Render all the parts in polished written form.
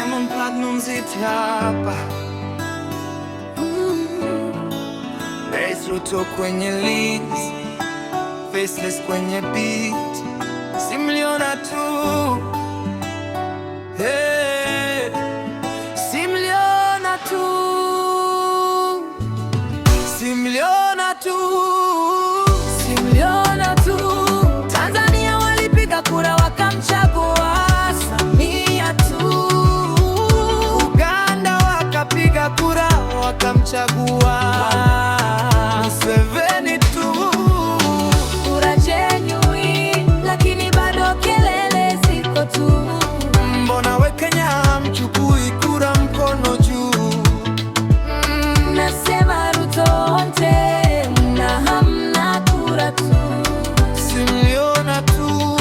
Diamond Platnumz hapa. Rais Ruto kwenye leads, Faceless kwenye beat, simliona tu. Hey, simliona tu, simliona tu, simliona tu. Tanzania walipiga kura wakamchagua Samia tu. Uganda wakapiga kura wakamchagua Museveni tu. Kura genuine, lakini bado kelele ziko tu. Mbona we Kenya hamchukui kura mkono juu? Nasema Ruto onte, na hamna kura tu. Simliona tu,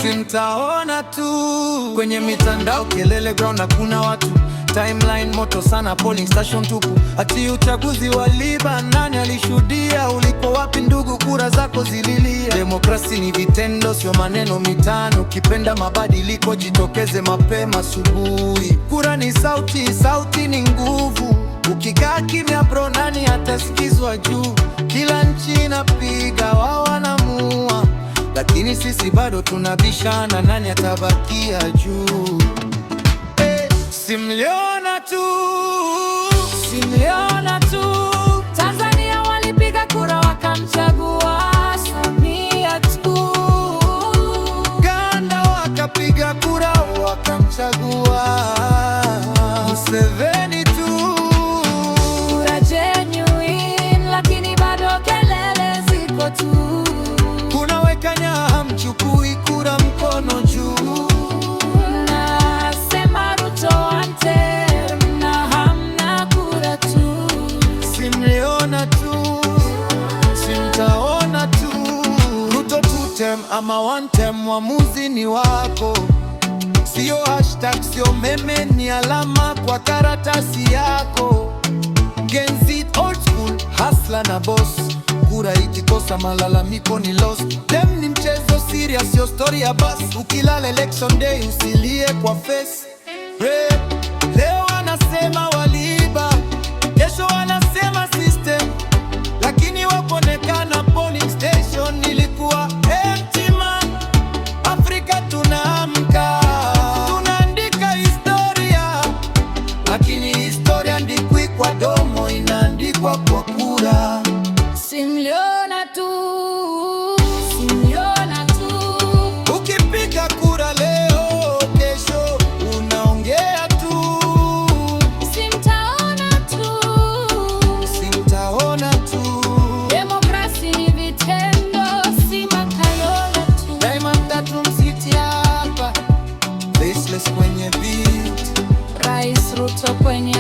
simtaona tu. Kwenye mitandao kelele ground, hakuna watu. Timeline moto sana, polling station tupu. Ati uchaguzi waliba, nani alishuhudia? Uliko wapi ndugu, kura zako zililia? Demokrasi ni vitendo, sio maneno mitano. Ukipenda mabadiliko jitokeze mapema asubuhi. Kura ni sauti, sauti ni nguvu. Ukikaa kimya bro, nani atasikizwa juu? Kila nchi inapiga, wao wanamua, lakini sisi bado tunabishana, nani atabakia juu? Simliona tu, simliona tu. Tanzania walipiga kura wakamchagua Samia tu. Uganda wakapiga kura wakamchagua Museveni tu. Kura genuine, lakini bado kelele ziko tu. Kuna we Kenya hamchukui kura mkono juu. Nasema Ruto ante, na hamna kura tu. Simliona tu, simtaona tu. Ruto 2 term ama 1 term, uamuzi ni wako. Sio hashtag, sio meme, ni alama kwa karatasi yako. Gen Z old school, hustler na boss. Kura ikikosa malalamiko ni lost. Dem ni mchezo serious, sio story ya bus. Ukilala election day usilie kwa face. Hey, leo wanasema waliiba, kesho wanasema system, lakini waponekana polling station ilikuwa empty man. Afrika tunaamka, tunaandika historia, lakini historia andikwi kwa domo, inaandikwa kwa kura. Simliona tu, simliona tu. Ukipiga kura leo, kesho unaongea tu. Simtaona tu, simtaona tu. demokrasi ni vitendo, si makayole tu. Diamond Platnumz hapa, Faceless kwenye beat, Rais Ruto kwenye